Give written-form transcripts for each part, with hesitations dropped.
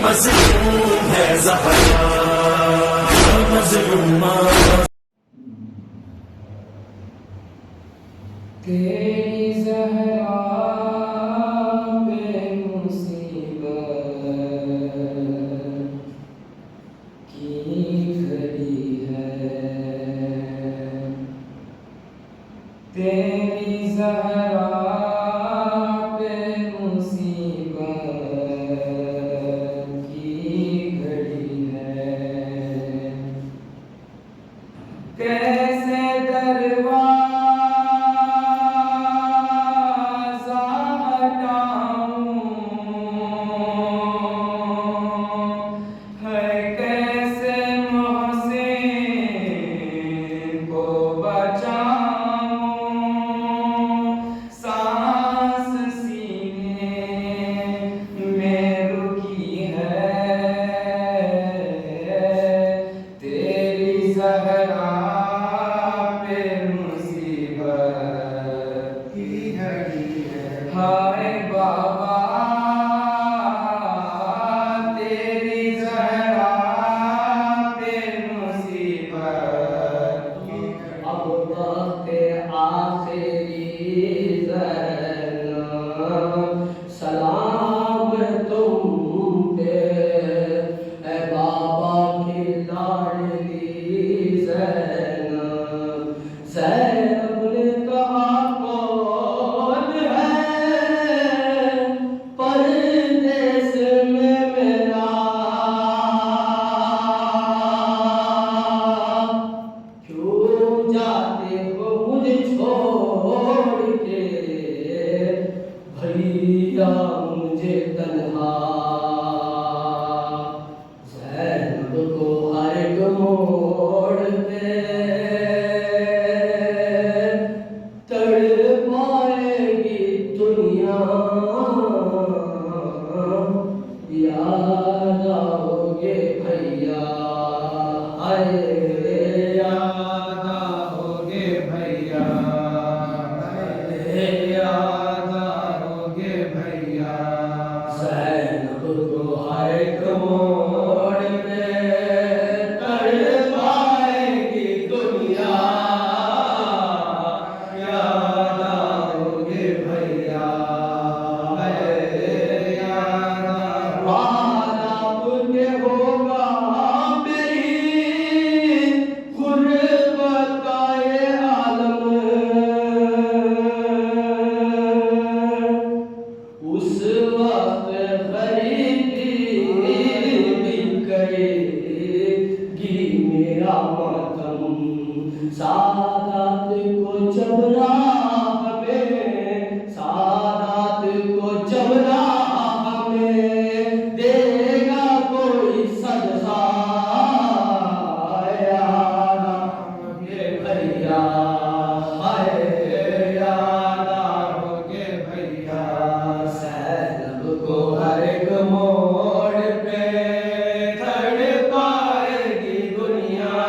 مظلوم ہے زہرا مظلومہ تیری زہرا پہ مصیبت کی گھڑی ہے تیری زہرا پہ مصیبت کی گھڑی ہے کیسے دروازہ ہٹاؤں ہے کیسے محسن کو بچاؤں سانس سینے میں رکی ہے تیری زہرا ہائے بابا تیری زہرا پہ مصیبت اب وقت آخری زینب سلام تم پہ اے بابا کی لاڈلی زینب زینب نے کہا مجھے تنہا زینب کو ہر ایک موڑ پہ تڑپائے گی دنیا یاد آؤ گے بھیا ہائے یاد آؤ گے بھیا یاد آؤ گے بھیا زینب کو ہر ایک موڑ پہ تڑپائے گی دنیا یاد آؤ گے بھیا یاد آپ کے ہوگا میری غربت کا یہ عالم اس وقت غریبی بھی کرے گی میرا ماتم سادات کو جب راہ میں سادات کو جب راہ میں دے گا کوئی صدقہ یاد آؤ گے بھیا یاد آؤ گے بھیا زینب کو ہر ایک موڑ پہ تڑپائے گی دنیا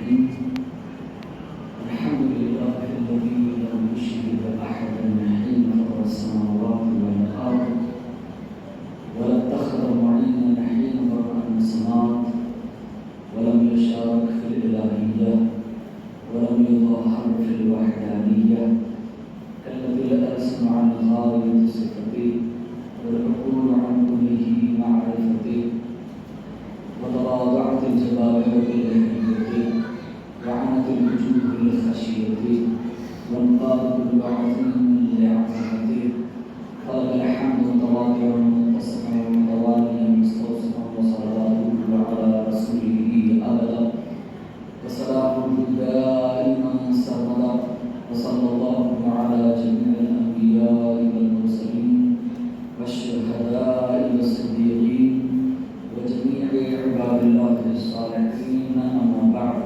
الرحيم الحمد لله الذي لم يشرك أحدا حين خلق السماوات والأرض ولا اتخذ معينا حين خلق السماوات ولم يشارك في الإلهية ولم يظاهر في الوحدانية كالذي لا يسمع عن غاية صفته والعقول عن كله معرفته وتواضعت الجبابرة لحكمته وعنت الوجوه لخشيته وانقاد كل عظيم لعظمته طلب الحمد متواضعا متصفا متواليا مستوصفا وصلواته على رسوله ابدا وسلامه دائما سرمدا وصلى الله على جميع الانبياء والمرسلين والشهداء والصديقين وجميع عباد الله الصالحين اما بعد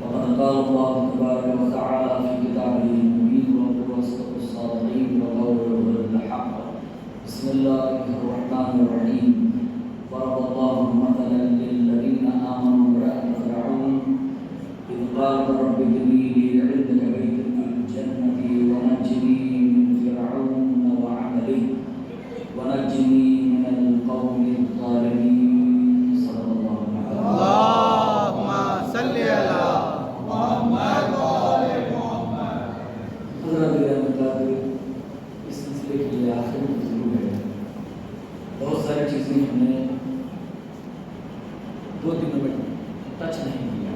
وقد قال الله تبارك وتعالى في كتابه المبين وهو اصدق الصادقين وقوله الحق بسم الله الرحمن الرحيم ضرب الله مثلا للذين امنوا امرأة فرعون اذ قالت رب ابن لي عندك بيتا في الجنة ونجني من فرعون وعمله ونجني من القوم الظالمين صدق الله العظيم. اللهم صل على محمد وآل محمد. حضرات اس سلسلے کے لیے آخر گفتگو ہے. بہت ساری چیزیں ہم نے 2 دنوں میں ٹچ نہیں کیا.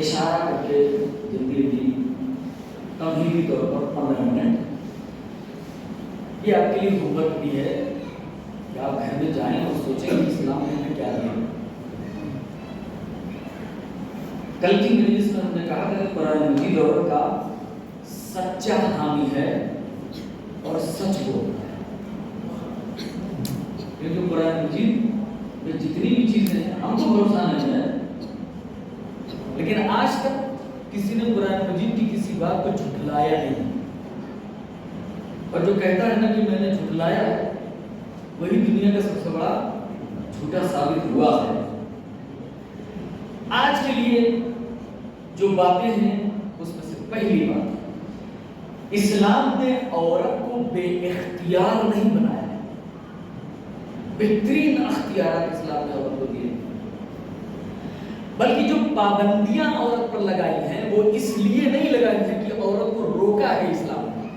اشارہ کر کے جلدی جلدی تمہیدی طور پر 15 منٹ. یہ آپ کے لیے ہوم ورک بھی ہے کہ آپ گھر میں جائیں اور سوچیں کہ اسلام نے ہمیں کیا دیا. کل کی مجلس میں ہم نے کہا کہ قرآن مجید عورت کا سچا حامی ہے اور سچ بولتا ہے. یہ جو قرآن مجید میں جتنی بھی چیزیں ہیں ہم کو بھروسہ نہیں ہے, لیکن آج تک کسی نے قرآن مجید کی کسی بات کو جھٹلایا نہیں. اور جو کہتا ہے نا کہ میں نے جھٹلایا ہے وہی دنیا کا سب سے بڑا جھوٹا ثابت ہوا ہے. آج کے لیے جو باتیں ہیں اس میں سے پہلی بات, اسلام نے عورت کو بے اختیار نہیں بنایا ہے. بہترین اختیارات اسلام نے عورت کو دیے, بلکہ جو پابندیاں عورت پر لگائی ہیں وہ اس لیے نہیں لگائی ہیں کہ عورت کو روکا ہے اسلام نے,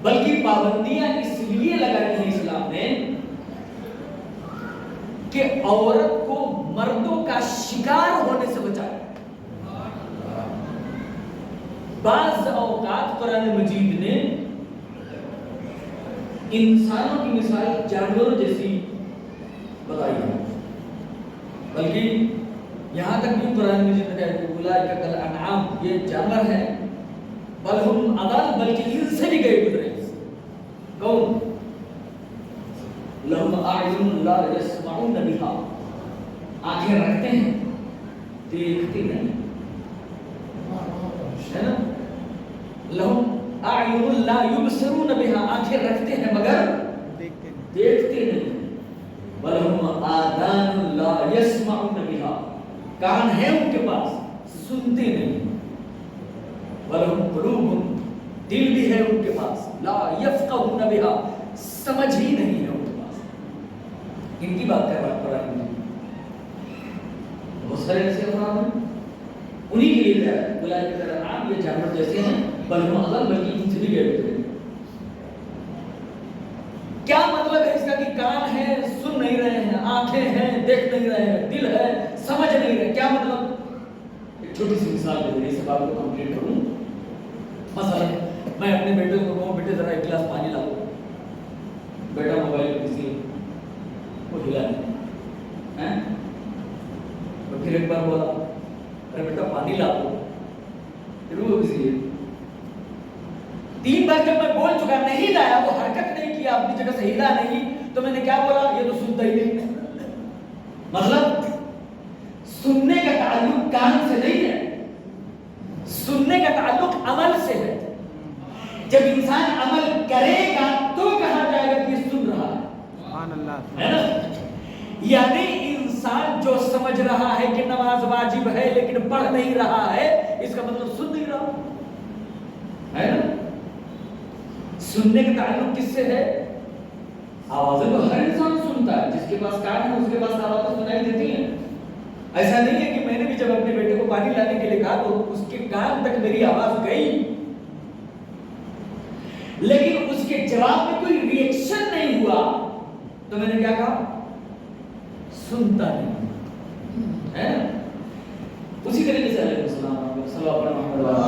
بلکہ پابندیاں اس لیے لگائی ہیں اسلام نے کہ عورت کو مردوں کا شکار ہونے سے بچائے. بعض اوقات قرآن مجید نے انسانوں کی مثال جانوروں جیسی بتائی ہے, بلکہ یہاں تک بھی قرآن مجید نے کہا کہ اولئک کالانعام, یہ جانور ہیں, بل ہم اضل, بلکہ ان سے بھی گئے گزرے. کون؟ لہم اعین لا یسمعون بہا, آنکھیں رکھتے ہیں دیکھتے نہیں, ہے نا. لہم اعین لا یبصرون بہا, آنکھیں رکھتے ہیں مگر دیکھتے نہیں. ولہم آذان لا یسمعون بہا, کان ہے ان کے پاس سنتے نہیں. ولہم قلوب, دل بھی ہے ان کے پاس, لا یفقہون بہا, سمجھ ہی نہیں ہے ان کے پاس. ان کی بات کر رہا ہے. بہت سارے ایسے افراد ہیں, انہی کے لیے اولئک کالانعام, یہ جانور جیسے ہیں, بل ہم اضل, بلکہ ان سے بھی گئے ہوتے ہیں. کیا مطلب ہے اس کا کہ کان ہے سن نہیں رہے ہیں, آنکھیں ہیں دیکھ نہیں رہے ہیں, دل ہے سمجھ نہیں رہے, کیا مطلب؟ ایک چھوٹی سی مثال دے دیں, اس بات کو کمپلیٹ کروں. مثلا میں اپنے بیٹے کو کہوں بیٹے ذرا 1 گلاس پانی لاؤ, بیٹا موبائل پہ کسی وہ ہلا نہیں, اور پھر ایک بار بولا ارے بیٹا پانی لاؤ, پھر وہ کسی 3 بار جب میں بول چکا نہیں لایا, وہ حرکت نہیں کیا, اپنی جگہ سے ہلا نہیں, تو میں نے کیا بولا, یہ تو سنتا ہی نہیں. مطلب سننے کا تعلق کان سے نہیں ہے, سننے کا تعلق عمل سے ہے. جب انسان عمل کرے گا تو کہا جائے گا کہ سن رہا ہے. سبحان اللہ, ہے نا. یعنی انسان جو سمجھ رہا ہے کہ نماز واجب ہے لیکن پڑھ نہیں رہا ہے، اس کا مطلب سن نہیں رہا ہے نا؟ سننے کا تعلق کس سے ہے؟ آوازیں تو ہر انسان سنتا ہے، جس کے پاس کان ہے اس کے پاس آوازیں سنائی دیتی ہیں۔ ایسا نہیں ہے کہ میں نے بھی جب اپنے بیٹے کو پانی لانے کے لیے کہا تو اس کے کان تک میری آواز گئی، لیکن اس کے جواب میں کوئی ری ایکشن نہیں ہوا، تو میں نے کیا کہا؟ سنتا نہیں ہے۔ اسی طریقے سے علیہ السلام صلی اللہ علیہ وسلم،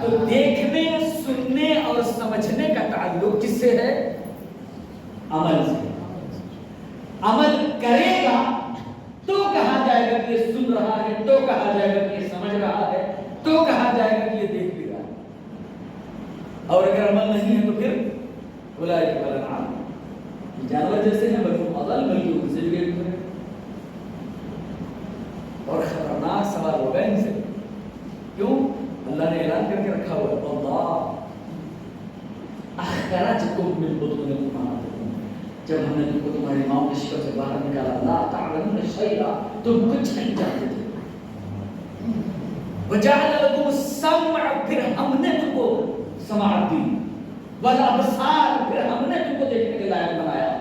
تو دیکھنے، سننے اور سمجھنے کا تعلق کس سے ہے؟ عمل سے۔ عمل کرے گا تو کہا جائے گا کہ یہ سن رہا ہے، تو کہا جائے گا کہ یہ سمجھ رہا ہے، تو کہا جائے گا کہ یہ دیکھ بھی رہا ہے۔ اور اگر عمل نہیں ہے تو پھر اولئک کالانعام، جانور جیسے ہیں، بلکہ اضل، بلکہ ان سے بھی بہتر ہے۔ اور خطرناک سوال ہوگا ان سے، کیوں؟ اللہ نے اعلان کر کے رکھا ہوا ہے، اللہ اخرجکم من بطون امہاتکم، جب ہم نے تم کو تمہاری ماں کے شکم سے باہر نکالا، لا تعلمون شیئا، تم کچھ نہیں جانتے تھے، وجعل لکم السمع، پھر ہم نے تم کو سماعت دی، والابصار، پھر ہم نے تم کو دیکھنے کے لائق بنایا،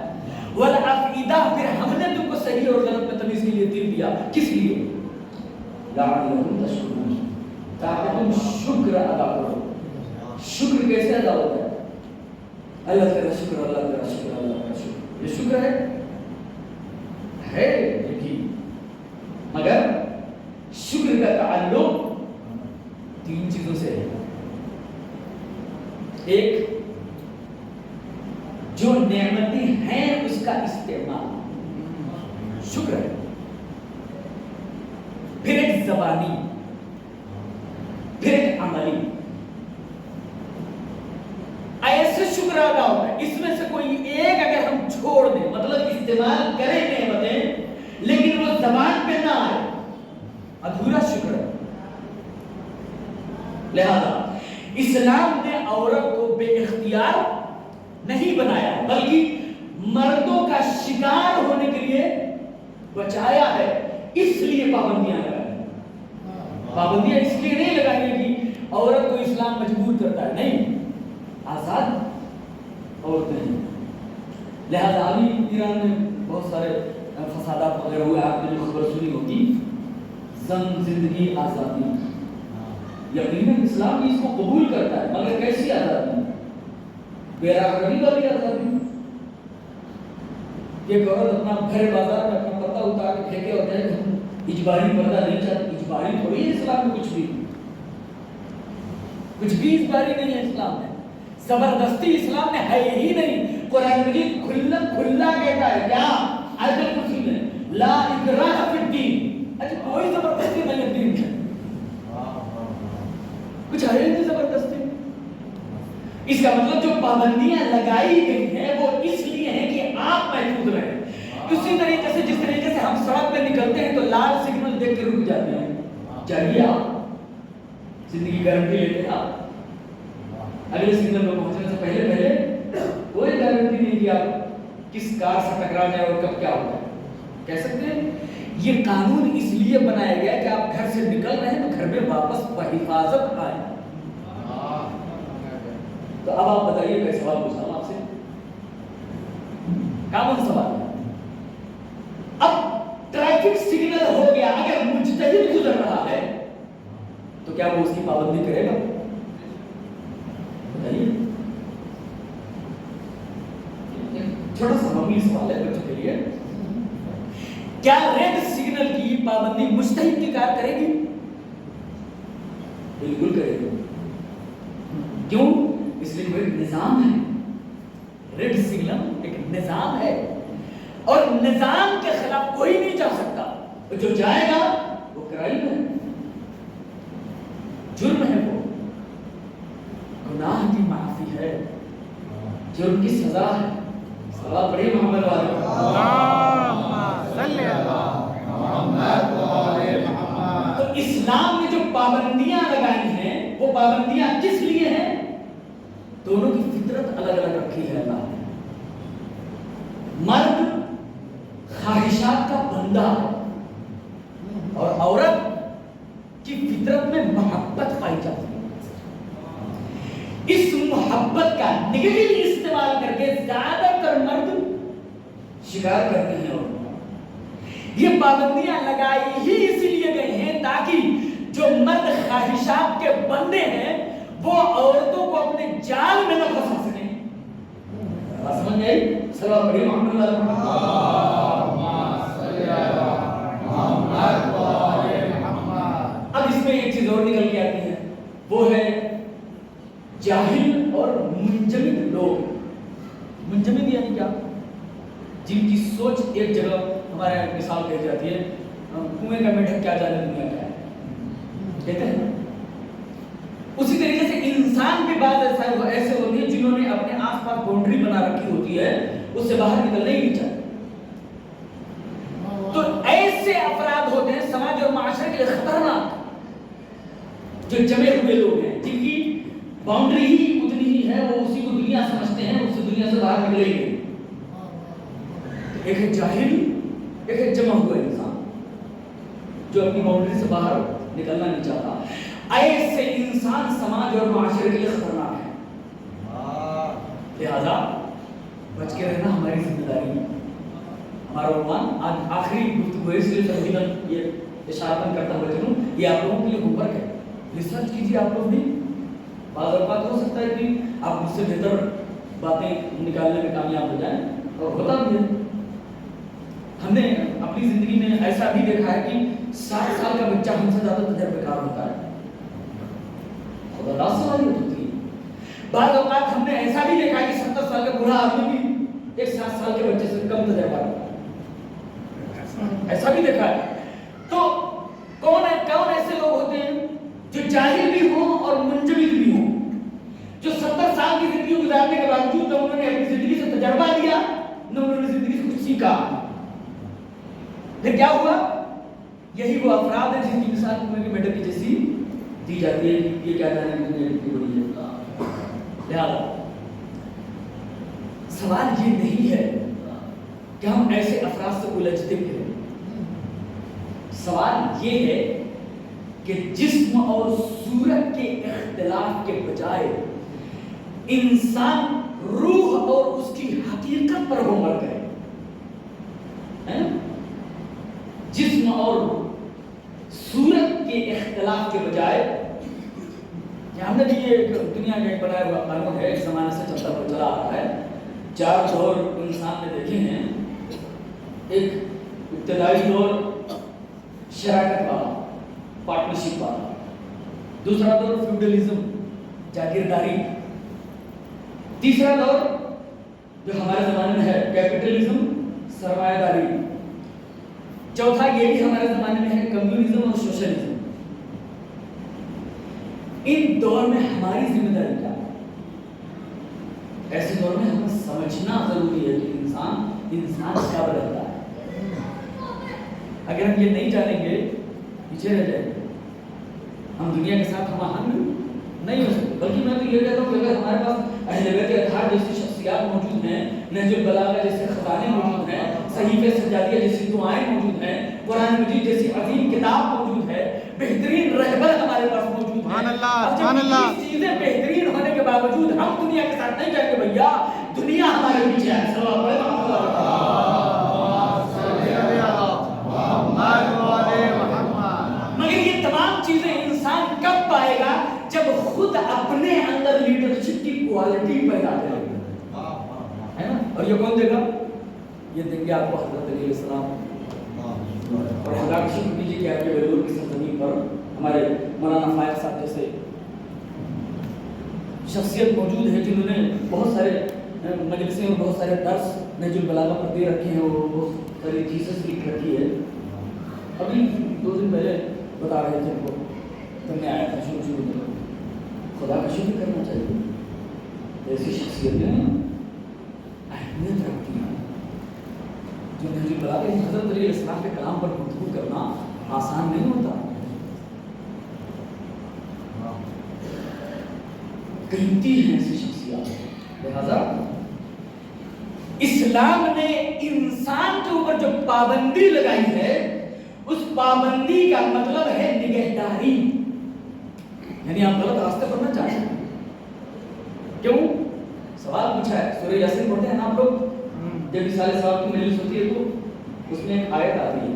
والافئدہ، پھر ہم نے تم کو صحیح اور غلط میں تمیز کے لیے دل دیا، کس لیے؟ لعلکم تشکرون، تاکہ تم شکر ادا کرو۔ شکر کیسے ادا ہوتا ہے؟ اللہ تیرا شکر، اللہ تیرا شکر، اللہ تیرا شکر، یہ شکر ہے یہ بھی، مگر شکر کا تعلق تین چیزوں سے ہے۔ ایک، جو نعمتیں ہیں اس کا استعمال، شکر ہے۔ پھر ایک زبانی، پھر ایک عملی۔ ایسے شکر ادا ہوتا ہے، اس میں سے کوئی ایک اگر ہم چھوڑ دیں، مطلب استعمال کریں نعمتیں لیکن وہ زبان پہ نہ آئے، ادھورا شکر ہے۔ لہذا اسلام نے عورت کو بے اختیار نہیں بنایا، بلکہ مردوں کا شکار ہونے کے لیے بچایا ہے، اس لیے پابندیاں لگائی۔ پابندیاں اس لیے نہیں لگائی کہ عورت کو اسلام مجبور کرتا ہے، نہیں، آزاد عورتیں ہیں۔ لہذا ابھی ایران میں بہت سارے فسادات وغیرہ ہوئے، آپ نے جو خبر سنی ہوگی، زندگی آزادی، یقیناً اسلام بھی اس کو قبول کرتا ہے، مگر کیسی آزادی؟ بیراغبی والی آزادی۔ یہ عورت اپنا گھر بازار میں اپنا پردہ اتار کے پھینکے اور کہے ہم اجباری پردہ نہیں چاہتے، اجباری تھوڑی ہے اسلام میں، کچھ بھی اجباری نہیں ہے اسلام میں، زبردستی اسلام میں ہے ہی نہیں۔ قرآن مجید کھلا کہتا ہے، کیا؟ آیت الکرسی میں، لا اکراہ فی الدین، اچھا کوئی زبردستی نہیں ہے دین میں، کچھ ہے نہیں زبردستی۔ اس کا مطلب جو پابندیاں لگائی گئی ہیں وہ اس لیے ہیں کہ آپ محفوظ رہیں۔ اسی طریقے سے جس طریقے سے ہم سڑک پہ نکلتے ہیں تو لال سگنل دیکھ کے رک جاتے ہیں، چاہیے آپ زندگی گارنٹی لیتے ہیں، آپ اگلے سگنل پہ پہنچنے سے پہلے کوئی گارنٹی نہیں کہ آپ کس کار سے ٹکرا جائے اور کب کیا ہوتا ہے، کہہ سکتے ہیں؟ یہ قانون اس لیے بنایا گیا کہ آپ گھر سے نکل رہے ہیں تو گھر میں واپس بحفاظت آئے۔ تو اب آپ بتائیے، میں سوال پوچھتا ہوں آپ سے، کامن سوال ہے، اب ٹریفک سگنل ہو گیا، اگر مجتہد گزر رہا ہے تو کیا وہ اس کی پابندی کرے گا؟ بتائیے، چھوٹا سا معمولی سوال ہے بچوں کے لیے، کیا ریڈ سگنل کی پابندی مجتہد کی کار کرے گی؟ بالکل کرے گی۔ کیوں؟ اس لیے کوئی نظام ہے، ریڈ سگنل ایک نظام ہے، اور نظام کے خلاف کوئی نہیں جا سکتا، جو جائے گا وہ کرائم ہے، جرم ہے، وہ گناہ کی معافی ہے، جرم کی سزا ہے۔ سزا پڑھی محمد والے، تو اسلام نے جو پابندیاں لگائی ہیں وہ پابندیاں کس لیے ہیں؟ دونوں کی فطرت الگ الگ رکھی ہے اللہ نے، ख्वाहिशात का बंदा है और औरत की फितरत में मोहब्बत पाई जाती है। इस मोहब्बत का नेगेटिव इस्तेमाल करके ज्यादातर मर्द शिकार करते हैं और ये पाबंदियां लगाई ही इसलिए गए हैं ताकि जो मर्द ख्वाहिशात के बंदे हैं वो औरतों को अपने जाल में न फंसा सके। समझ आई? सल्लल्लाहु अलैहि वसल्लम। अब इसमें एक चीज और निकल के आती है, वो है जाहिल और मुंजमिद लोग। मुंजमिद यानी क्या? जिनकी सोच एक जगह, हमारे यहाँ मिसाल कही जाती है, कुएं का मेढक क्या जाने दुनिया क्या है, कहते हैं। उसी तरीके से इंसान भी बात ऐसे होती है जिन्होंने अपने आसपास बाउंड्री बना रखी होती है, उससे बाहर निकलना ही नहीं चाहते। तो ऐसे अपराध होते हैं समाज और माशरे के लिए खतरनाक, जो जमे हुए लोग हैं जिनकी बाउंड्री ही उतनी ही है, वो उसी को दुनिया समझते हैं, उससे दुनिया से बाहर निकलेंगे। एक है जाहिल, एक है जमा हुआ इंसान जो अपनी बाउंड्री से बाहर निकलना नहीं चाहता। ऐसे इंसान समाज और माशरे के लिए खतरनाक है। लिहाजा बच के रहना हमारी जिम्मेदारी है। हमारा उन्वान आज आखिरी गुफ्तगू है, इसलिए तकरीबन ये इशारा करता हुआ चलूं, ये आप लोगों के लिए होमवर्क है। रिसर्च कीजिए आप लोग भी। बात हो सकता है कि आप मुझसे बेहतर बातें निकालने में कामयाब हो जाएं, और होता भी है। हमने अपनी जिंदगी में ऐसा भी देखा है कि 60 साल का बच्चा हमसे ज्यादा तजर्बेकार होता है, खुदा से वाली होती है। बाद औकात हमने ऐसा भी देखा है कि 70 साल का बूढ़ा आदमी भी एक 60 साल के बच्चे से कम तजर्बा रखता है, ऐसा भी देखा है। तो कौन ऐसे लोग होते हैं जो जाहिल भी हों और मुंजमिद भी हों, जो 70 साल की जिंदगी गुजारने के बावजूद न उन्होंने अपनी जिंदगी से तजर्बा दिया, न उन्होंने जिंदगी से कुछ सीखा। फिर क्या हुआ? यही वो अफराद है जिनकी मिसाल कुएं के मेढक की जैसी दी जाती है। ये क्या जाने दुनिया कितनी बड़ी है। लिहाजा सवाल ये नहीं है कि हम ऐसे अफराद से उलझते हैं, सवाल ये है कि जिस्म और सूरत के इख्तिलाफ के बजाय इंसान रूह और उसकी हकीकत पर गौर करे, है ना? जिस्म और सूरत के इख्तिलाफ के बजाय, हमने भी ये दुनिया का एक बनाया हुआ कानून है, एक जमाने से चलता हुआ चला आ रहा है। 4 दौर इंसान ने देखे हैं। एक इब्तदाई दौर शराकत वाला, पार्टनरशिप वाला। दूसरा दौर फ्यूडलिज्म, जागीरदारी। तीसरा दौर जो हमारे जमाने में है कैपिटलिज्म, सरमायादारी। चौथा ये भी हमारे जमाने में है कम्युनिज्म और सोशलिज्म। इन दौर में हमारी जिम्मेदारी क्या है? ऐसे दौर में हमें समझना जरूरी है कि इंसान क्या बदलता है। अगर हम ये नहीं जानेंगे पीछे रह जाएंगे, हम दुनिया के साथ हम नहीं हो सकते। बल्कि मैं तो ये कहता हूँ कि अगर हमारे पास अहले बैत अतहार जैसी शख्सियात मौजूद हैं, नहजुल बलागा जैसे खजाने मौजूद हैं, सहीफे सजादिया जैसी दुआएं मौजूद हैं, कुरान मजीद जैसी अजीम किताब मौजूद है, बेहतरीन रहबर हमारे पास मौजूद है, चीजें बेहतरीन होने के बावजूद हम दुनिया के साथ नहीं जाएंगे, भैया दुनिया हमारे पीछे है। मगर ये तमाम चीजें इंसान कब पाएगा? जब खुद अपने अंदर लीडरशिप की क्वालिटी पैदा करेगा, है ना? और ये कौन देगा? ये देंगे आपको हज़रत अली अलैहिस्सलाम। और खुदा का शुक्र कीजिए कि आपके वेलूर की सरजमीन पर हमारे मौलाना फायद साहब जैसे शख्सियत मौजूद है जिन्होंने बहुत सारे मजलिसें और बहुत सारे दर्स नहजुल बलागा पर दे रखे हैं, और बहुत सारी चीज़ें लिख रखी है। अभी 2 दिन पहले बता रहे थे वो, तब मैं आया था शुरू में। खुदा का शुक्र करना चाहिए, ऐसी शख्सियतें अहमियत रखती हैं जो नहजुल बलागा हज़रत अली अलैहिस्सलाम के कलाम पर गुफ्तगू करना आसान नहीं होता। कीमती है ऐसी शख्सियत। लिहाजा इस्लाम ने इंसान के ऊपर जो پابندی لگائی ہے اس پابندی کا مطلب ہے نگہداری، یعنی آپ غلط راستے پر نہ جائیں۔ کیوں؟ سوال پوچھا ہے، سورہ یاسین پڑھتے ہیں نا آپ لوگ، جب اس سارے سوال کی مجلس ہوتی ہے تو اس میں ایک آیت آتی ہے،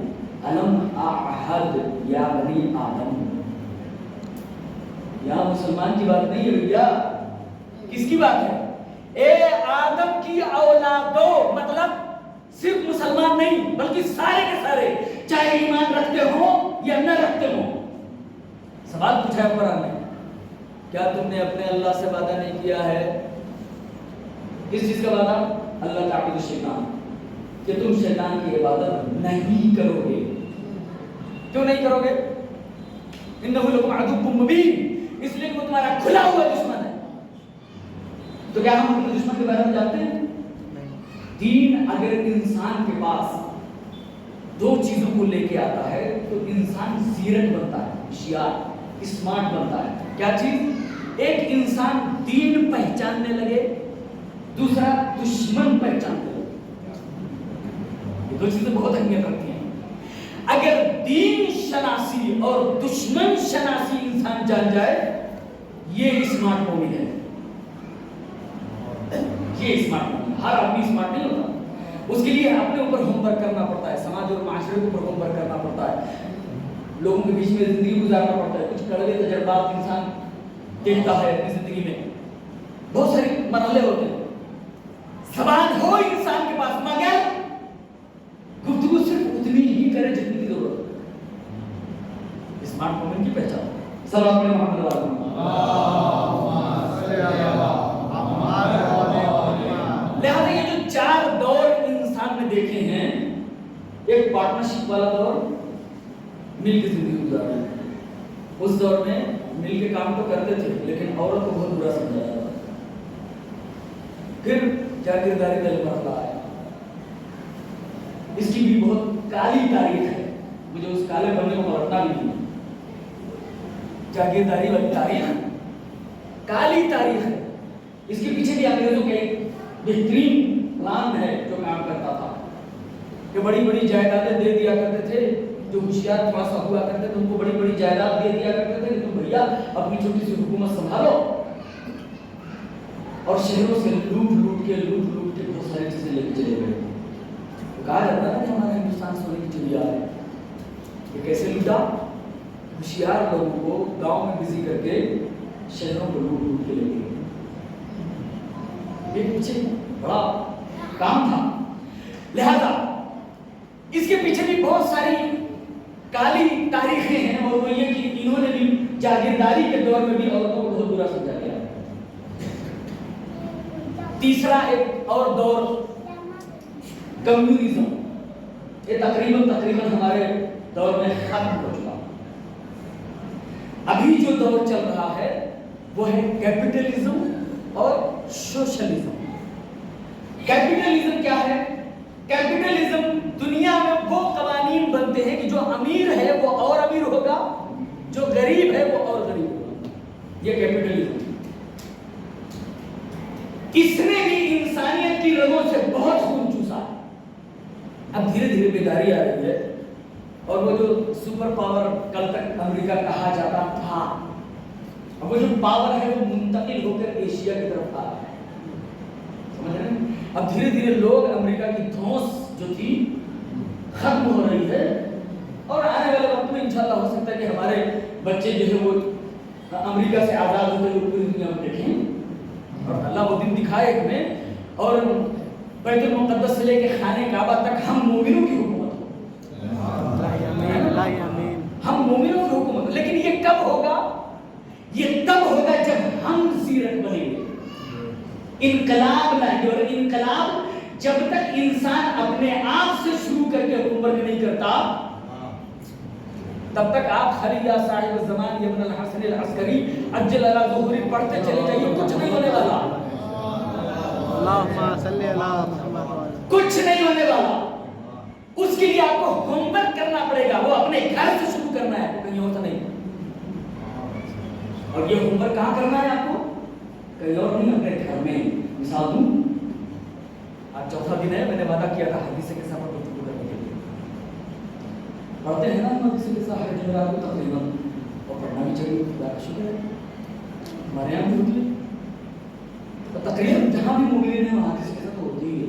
الم اعہد یا بنی آدم۔ یہاں مسلمان کی بات نہیں ہے بھیا، کس کی بات ہے؟ اے آدم کی اولادو، مطلب صرف مسلمان نہیں بلکہ سارے کے سارے، چاہے ایمان رکھتے ہو یا نہ رکھتے ہو۔ سوال پوچھا ہے قرآن نے، کیا تم نے اپنے اللہ سے وعدہ نہیں کیا ہے؟ کس چیز کا وعدہ؟ اللہ تعبد الشیطان، کہ تم شیطان کی عبادت نہیں کرو گے۔ کیوں نہیں کرو گے؟ انہ لکم عدو مبین، اس لیے کہ وہ تمہارا کھلا ہوا دشمن ہے۔ تو کیا ہم اپنے دشمن کے بارے میں جانتے ہیں؟ دین اگر انسان کے پاس دو چیزوں کو لے کے آتا ہے تو انسان زیرک بنتا ہے، ہوشیار، اسمارٹ بنتا ہے۔ کیا چیز؟ ایک انسان دین پہچاننے لگے، دوسرا دشمن پہچاننے لگے۔ یہ دو چیزیں بہت اہمیت رکھتی ہیں۔ اگر دین شناسی اور دشمن شناسی انسان جان جائے، یہ اسمارٹ مومن ہے، یہ اسمارٹ مومن ہے۔ ہر آدمی اسمارٹ نہیں ہوتا، اس کے لیے اپنے اوپر ہوم ورک کرنا پڑتا ہے، سماج اور معاشرے کے اوپر ہوم ورک کرنا پڑتا ہے، لوگوں کے بیچ میں زندگی گزارنا پڑتا ہے، کچھ کڑوے تجربات انسان دیکھتا ہے اپنی زندگی میں، بہت سارے مرحلے ہوتے ہیں۔ زبان ہو انسان کے پاس مگر گفتگو صرف اتنی ہی کرے جتنی کی ضرورت ہے۔ اسمارٹ مومن کی پہچان۔ سلام علیکم محمد لہذا یہ جو چار دور انسان نے دیکھے ہیں، ایک پارٹنرشپ والا دور، مل کے زندگی گزارنا۔ اس دور میں مل کے کام تو کرتے تھے لیکن عورت کو بہت برا سمجھا جاتا تھا۔ پھر جاگیرداری کا مرحلہ آیا، اس کی بھی بہت کالی تاریخ ہے، مجھے اس کالے بننے کو پلٹنا بھی نہیں۔ جاگیرداری والی تاریخ کالی تاریخ ہے، اس کے پیچھے بھی انگریزوں کا ایک بہترین پلان ہے جو کام کرتا تھا کہ بڑی بڑی جائیدادیں دے دیا کرتے تھے، جو ہوشیار تھوڑا سا ہوا کرتے تھے ان کو بڑی بڑی جائیداد دے دیا کرتے تھے کہ تم بھیا اپنی چھوٹی سی حکومت سنبھالو، اور شہروں سے لوٹ کے بہت ساری چیزیں لے کے چلے گئے۔ کہا جاتا ہے کہ ہمارا ہندوستان سونے کی چڑیا ہے۔ یہ کیسے لوٹا؟ ہوشیار لوگوں کو گاؤں میں بزی کر کے شہروں کو لوٹ کے لے گئے۔ یہ پیچھے بڑا کام تھا، لہذا اس کے پیچھے بھی بہت ساری کالی تاریخیں ہیں، اور وہ یہ کہ انہوں نے بھی جاگیرداری کے دور میں بھی عورتوں کو بہت برا سمجھا گیا۔ تیسرا ایک اور دور کمیونزم، یہ تقریباً ہمارے دور میں ختم ہو چکا۔ ابھی جو دور چل رہا ہے وہ ہے کیپٹلزم اور سوشلزم۔ کیپٹلزم کیا ہے؟ کیپٹلزم دنیا میں وہ قوانین بنتے ہیں کہ جو امیر ہے وہ اور امیر ہوگا، جو غریب ہے وہ اور غریب ہوگا، یہ کیپٹلزم۔ اس نے بھی انسانیت کی رگوں سے بہت خون چوسا۔ اب دھیرے دھیرے بیداری آ رہی ہے، اور وہ جو سپر پاور کل تک امریکہ کہا جاتا تھا، اب وہ جو پاور ہے وہ منتقل ہو کر ایشیا کی طرف آ رہا ہے، سمجھ رہے ہیں؟ اب دھیرے دھیرے لوگ امریکہ کی دھونس جو تھی ختم ہو رہی ہے، اور آنے والے وقت میں انشاءاللہ ہو سکتا ہے کہ ہمارے بچے جو ہے وہ امریکہ سے آزاد ہوتے ہوئے پوری دنیا میں دیکھیں، اور اللہ وہ دن دکھائے ہمیں، اور بیت المقدس سے لے کے خانہ کعبہ تک ہم مومنوں کی حکومت ہو، ہم مومنوں کی حکومت۔ لیکن یہ کب ہوگا؟ یہ تب ہوگا جب ہم سیرت بنیں گے، انقلاب لائیں گے، اور انقلاب جب تک انسان اپنے آپ سے شروع کر کے حکومت نہیں کرتا تب تک آپ خالی یا صاحب الزمان ابن الحسن العسکری عجل علی ظہوری پڑھتے چلے جائیے، کچھ نہیں ہونے والا، اللہم صلی اللہ محمد، کچھ نہیں ہونے والا۔ اس کے لیے آپ کو ہوم ورک کرنا پڑے گا، وہ اپنے گھر سے شروع کرنا ہے، کہیں اور سے نہیں۔ اور یہ ہوم ورک کہاں کرنا ہے آپ کو؟ کہیں اور نہیں، اپنے گھر میں۔ مثال دوں، آج چوتھا دن ہے، میں نے وعدہ کیا تھا حدیث کے ساتھ گفتگو کرنے کے لیے۔ पढ़ते हैं ना हम किसी के साथ हर जगह को तकरीबन, और पढ़ना भी चाहिए, खुदा का शुक्र है हमारे यहाँ भी होती है, तो तकरीबन जहाँ भी मुमकिन है वहाँ किसी के साथ होती है।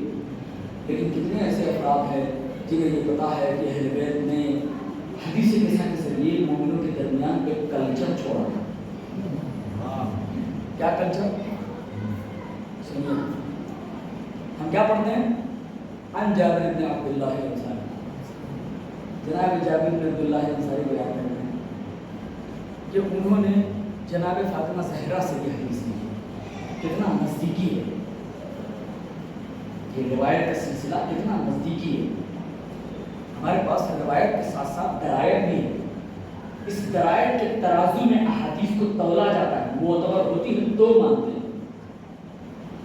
लेकिन कितने ऐसे अफराद हैं जिन्हें ये पता है कि अहले बैत ने हदीस निसा के जरिए मोमिनों के दरमियान एक कल्चर छोड़ा। क्या कल्चर? सुनिए, हम क्या पढ़ते हैं? अन जाबिर इब्न अब्दुल्लाह अंसारी, जनाब जाबिर इब्न अब्दुल्लाह अंसारी बयान करते हैं कि उन्होंने जनाब फातिमा ज़हरा से ये हदीस ली। कितना नज़दीकी है ये रिवायत का सिलसिला, कितना नज़दीकी है। हमारे पास रिवायत के साथ साथ दरायत भी है। इस दरायत के तराजू में अहादीस को तौला जाता है, मोतबर होती है तो मानते हैं,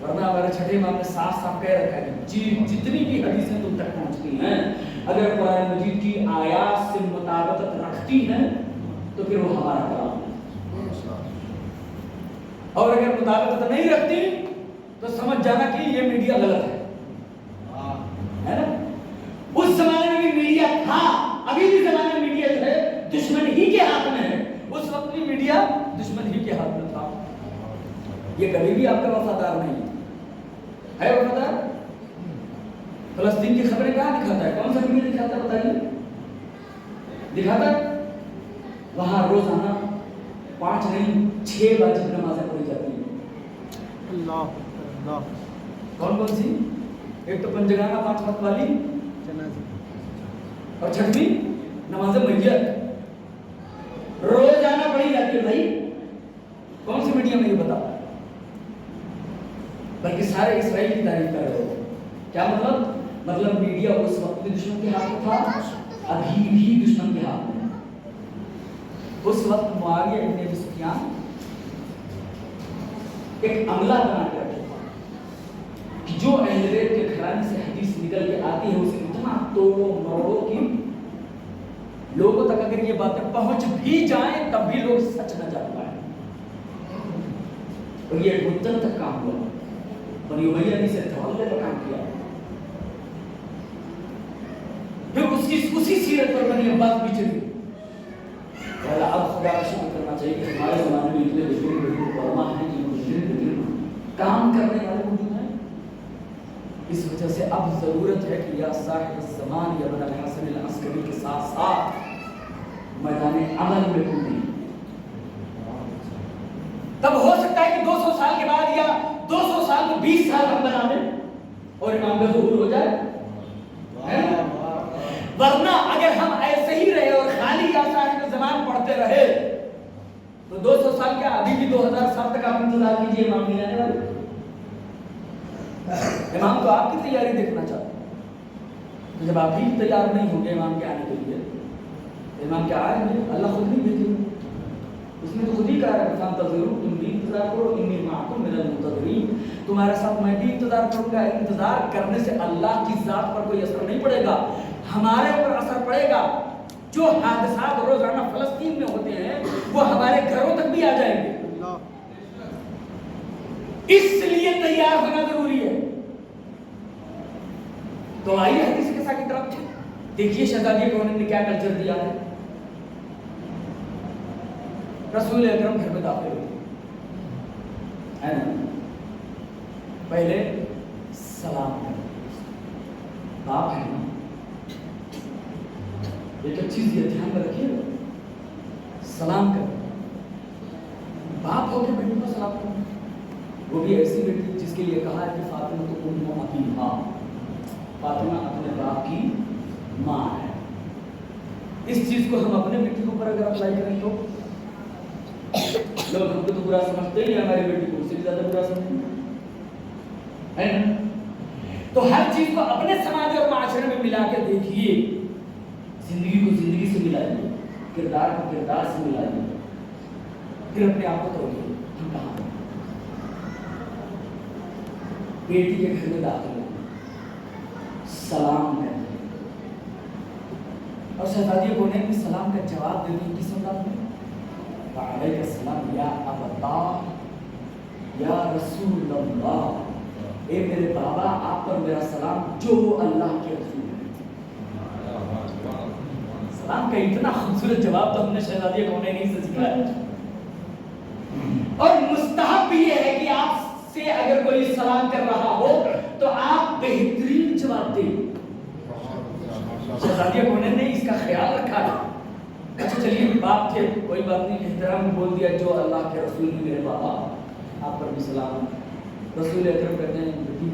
वरना हमारे छठे इमाम ने साफ साफ कह रखा है कि जितनी भी हदीसें तुम तक पहुंचती हैं अगर कुरान मजीद की आयात से मुताबिकत रखती हैं तो फिर वो हमारा कलाम है, और अगर मुताबिकत नहीं रखती तो समझ जाना कि ये मीडिया गलत है ना। उस जमाने में भी मीडिया था, अभी भी जमाने में मीडिया जो है दुश्मन ही के हाथ में है, उस वक्त भी मीडिया दुश्मन ही के हाथ में था। ये कभी भी आपका वफादार नहीं है वफादार। फलस्तीन की खबरें कहाँ दिखाता है? कौन सा मीडिया दिखाता है बताइए? दिखाता है वहां रोजाना 5 नहीं 6 बार जब नमाजें पढ़ी जाती है। अल्लाह कौन कौन सी? एक तो पंजगाना 5 वक्त वाली, और छठवीं नमाज मैयत रोजाना पढ़ी जाती है। भाई कौन सी मीडिया में ये बता? बल्कि सारे इसराइल की तारीफ कर रहे हो। क्या मतलब? मतलब मीडिया उस वक्त भी दुश्मन के हाथ में था, अभी भी दुश्मन के हाथ में। उस वक्त मुआविया इब्न अबी सुफियान एक अमला बना के रखे कि जो अहले बैत के घराने से हदीस निकल के आती है उसे इतना तोड़ो मरोड़ो कि लोगों तक अगर ये बातें पहुंच भी जाएं तब भी लोग सच न जान पाए। और ये मुद्दत तक काम हुआ, बनी उमैया ने इसे तवल्ले पर काम किया। फिर उसी सीरत पर बनी अब्बास भी चली। अब खुदा का शुक्र करना चाहिए कि हमारे ज़माने में इतने बुजुर्ग उलमा हैं जिन्होंने काम करने वाले मौजूद हैं। इस वजह से अब ज़रूरत है कि या साहिब ज़मान या इब्न हसन अल-अस्करी के साथ साथ मैदान अमल में कूदें। तब हो सकता है कि 200 साल के बाद या 200 साल को 20 साल हम बना दें और इमाम का ज़हूर हो जाए। वरना अगर हम ऐसे ही रहे और खाली या साहिब ज़मान पढ़ते रहे तो 200 साल क्या, अभी भी 2000 साल तक आप इंतजार कीजिए, इमाम नहीं आने वाले। इमाम तो आपकी तैयारी देखना चाहते हैं, तो जब आप ही तैयार नहीं होंगे इमाम के आने के लिए, इमाम क्या आएंगे? अल्लाह खुद नहीं भेजेगा। उसने तो खुद ही कहा है तुम भी इंतजार करो, इन्नी माकुम मिनल मुंतज़िरीन, तुम्हारे साथ मैं भी इंतजार करूंगा। इंतजार करने से अल्लाह की जात पर कोई असर नहीं पड़ेगा, हमारे ऊपर असर पड़ेगा। जो हादसात रोजाना फलस्तीन में होते हैं वो हमारे घरों तक भी आ जाएंगे, इसलिए तैयार होना जरूरी है। तो आइए हदीस के साथ की तरफ देखिए शहजादी कौन ने क्या कल्चर दिया है। रसूल अकरम घर में दाखिल हुए है ना, पहले सलाम कर, बाप है ना, एक चीज ये ध्यान में रखिए, सलाम कर, बाप हो के बेटी को सलाम कर, वो भी ऐसी बेटी जिसके लिए कहा है कि फातिमा तो उम्मु अबीहा, फातिमा अपने बाप की माँ है। इस चीज को हम अपने बेटी के ऊपर अगर अप्लाई करें तो लोग हमको तो बुरा समझते ही, हमारी बेटी को उससे भी ज्यादा बुरा समझते है ना। तो हर चीज को अपने समाज और माशरे में मिला के देखिए, जिंदगी को जिंदगी से मिलाइए, किरदार को किरदार से मिलाइए, फिर अपने आप को तोड़िए। हम कहाँ बेटी के घर में दाखिल हो, सलाम करें, और शहजादी को ने भी सलाम का जवाब दे दी। किस अंदाज में? वालेकुम या अबता या रसूल अल्लाह, ए मेरे बाबा आप पर मेरा सलाम जो अल्लाह के रसूल है। सलाम सलाम का इतना खूबसूरत जवाब तो हमने शहजादी कौनैन से सीखा है। और मुस्तहब भी ये है कि आपसे अगर कोई सलाम कर रहा हो तो आप बेहतरीन जवाब दें। शहजादी कौनैन ने इसका ख्याल रखा है। अच्छा चलिए, बाप थे, कोई बात नहीं, एहतराम बोल दिया, जो अल्लाह के रसूल ने, मेरे बाबा आप पर भी सलाम। रसूल अकरम कहते हैं, बेटी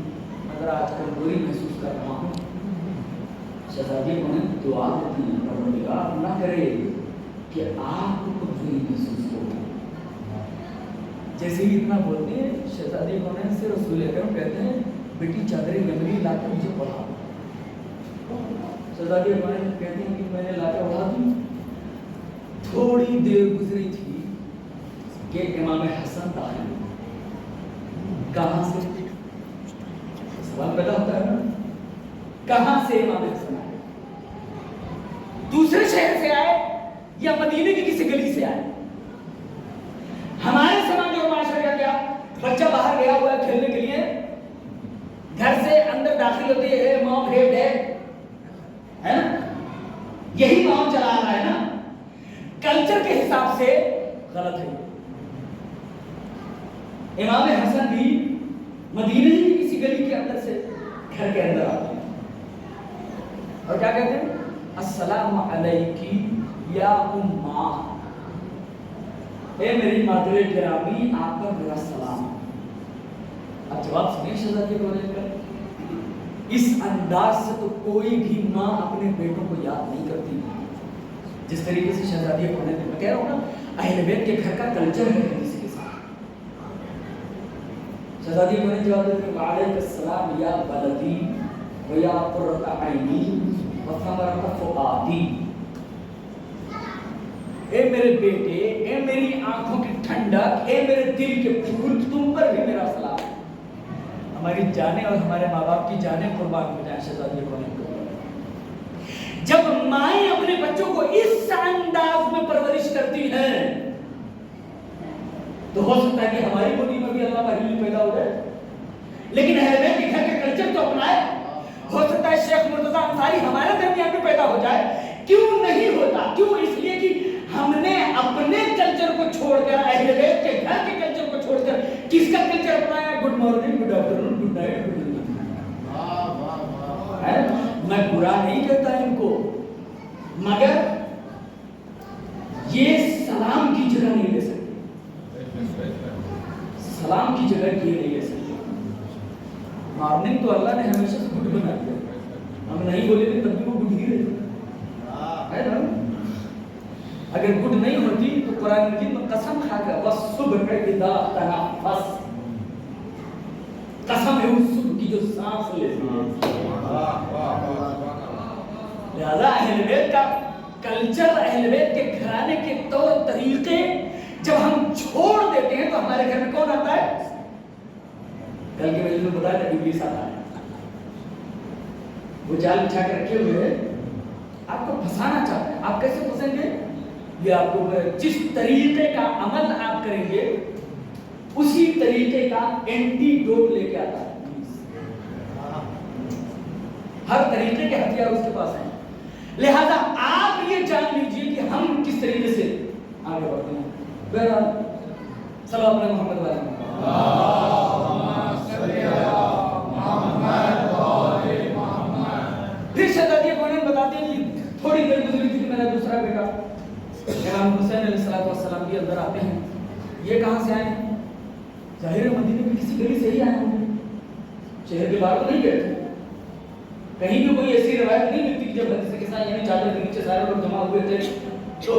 मगर आज कमजोरी महसूस कर रहा हूँ। शहजादी कौनैन दुआ देती हैं, परवरदिगार ना करे कि आपको कमजोरी महसूस हो। जैसे ही इतना बोलते हैं, शहजादी कौनैन से रसूल अकरम कहते हैं, बेटी चादर यमनी लाकर मुझे पढ़ा। शहजादी कौनैन कहती हैं कि मैंने लाकर पढ़ा दी। थोड़ी देर गुजरी थी कि इमाम हसन दाखिल हुए। कहां से? सवाल पैदा होता है ना, कहां से इमाम हसन आए? दूसरे शहर से आए या मदीने की किसी गली से आए? हमारे समाज और माशरे का क्या, बच्चा बाहर गया हुआ है खेलने के लिए, घर से अंदर दाखिल होते है मॉम हे डैड, है ना, यही माहौल चला रहा है ना। कल्चर के हिसाब से गलत है। इमाम हसन भी मदीने की किसी गली के अंदर से घर के अंदर आते हैं और क्या कहते हैं, अस्सलामु अलैकी या उम्मा, ए मेरी मादरे गिरामी, आप पर मेरा सलाम। अब जवाब सुनिए शहजादी कौनैन का। इस अंदाज से तो कोई भी माँ अपने बेटों को याद नहीं करती, जिस तरीके से शहजादी कौनैन, मैं कह रहा हूँ ना, अहले बैत के घर का कल्चर है किसी के साथ। शहजादी कौनैन जवाब देते हैं, वालेकुम या बलदी व या कुर्रता ऐनी व समरता फुआदी। ए मेरे बेटे, ए मेरी आंखों की ठंडक, ए मेरे दिल के फूल, तुम पर भी मेरा सलाम। हमारी जाने और हमारे माँ बाप की जाने कुर्बान हो जाए शहजादी कौनैन को। जब माएं अपने बच्चों को इस अंदाज में परवरिश करती हैं तो हो सकता है कि हमारी गोदी में भी अल्लाह का हिल पैदा हो जाए। लेकिन अहले बैत के घर के कल्चर तो अपनाए। हो सकता है शेख मुर्तजा अंसारी हमारे दरमियान में पैदा हो जाए। क्यों नहीं होता? क्यों? इसलिए कि हमने अपने कल्चर को छोड़कर, अहले बैत के घर के कल्चर को छोड़कर किसका कल्चर अपनाया? Good morning, good afternoon, good night, good evening. मैं बुरा नहीं कहता इनको, मगर ये सलाम की जगह नहीं ले सकते। सलाम की जगह ये नहीं ले सकते। मॉर्निंग तो अल्लाह ने हमेशा से गुड बना दिया, हम नहीं बोलेंगे तब भी वो गुड ही रहती है ना। अगर गुड नहीं होती तो कुरान मजीद में कसम खाकर वस्सुब्ह इज़ा तनफ़्फ़स, कसम है उस सुबह की जो सांस लेती है। लिहाजा अहले बैत का कल्चर, अहले बैत के घराने के तौर तरीके जब हम छोड़ देते हैं तो हमारे घर में कौन आता है? कल के मजलिस में बताया था, इब्लीस आता है। वो जाल बिछा के रखे हुए आपको फंसाना चाहते हैं। आप कैसे फंसेंगे? ये आपको जिस तरीके का अमल आप करेंगे उसी तरीके का एंटीडोट लेके आता है। हर तरीके के हथियार उसके पास हैं। लिहाजा आप ये जान लीजिए कि हम किस तरीके से आगे बढ़ते हैं। बहरहाल सल्लल्लाहु अलैहि मोहम्मद वाले फिर शहजादी कौनैन बताते हैं कि थोड़ी देर गुजरी थी, मेरा दूसरा बेटा इमाम हुसैन अलैहिस्सलाम भी अंदर आते हैं। ये कहाँ से आए? जाहिर है मदीने में किसी गली से ही आए होंगे, शहर के बाहर तो नहीं गए थे। कहीं भी कोई ऐसी रिवायत नहीं मिलती कि जब हदीस के साथ यानी चादर के नीचे सारे लोग जमा हुए थे तो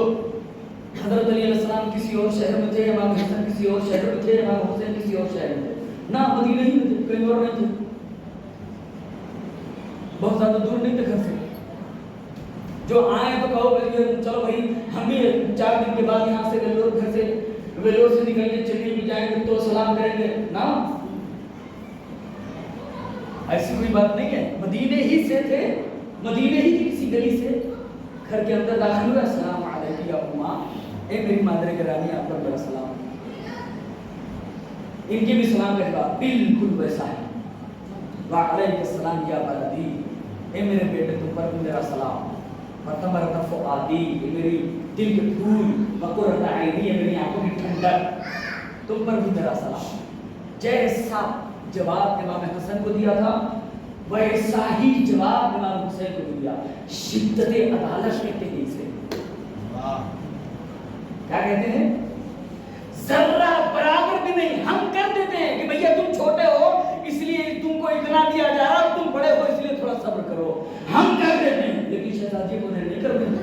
हजरत अली अलैहिस्सलाम किसी और शहर में थे, इमाम हसन किसी और शहर में थे, इमाम हुसैन किसी और शहर में थे, ना मदीने ही में थे, कहीं और नहीं थे, बहुत ज्यादा दूर नहीं थे घर से। जो आए तो कहो चलो भाई हम भी 4 दिन के बाद यहाँ से वेल्लोर, घर से वेल्लोर से निकलेंगे, चेन्नई भी जाएंगे तो सलाम करेंगे ना, ऐसी कोई बात नहीं है। मदीने ही से थे, मदीने ही की किसी गली से घर के अंदर दाखिल हुआ। अस्सलाम वालेकुम या उम्मा, ए मेरी मादरे गिरामी, आप पर मेरा सलाम। इनके भी सलाम का जवाब बिल्कुल वैसा है, वालेकुम अस्सलाम या बलदी, ए मेरे बेटे तुम पर भी मेरा सलाम। फतमरत फुआदी, ये मेरी दिल के फूल, वक़ुर्रत आइनी, ये मेरी आंखों की ठंडक, तुम पर भी मेरा सलाम। जैसा जवाब इमाम हसन को दिया था वैसा ही जवाब इमाम हुसैन को दिया। शिद्दत अदालत कहते हैं इसे। क्या कहते हैं? जर्रा बराबर भी नहीं। हम कर देते हैं कि भैया तुम छोटे हो इसलिए तुमको इतना दिया जा रहा है, तुम बड़े हो इसलिए थोड़ा सब्र करो, हम कर देते हैं। लेकिन शहजादी को नहीं कर देते।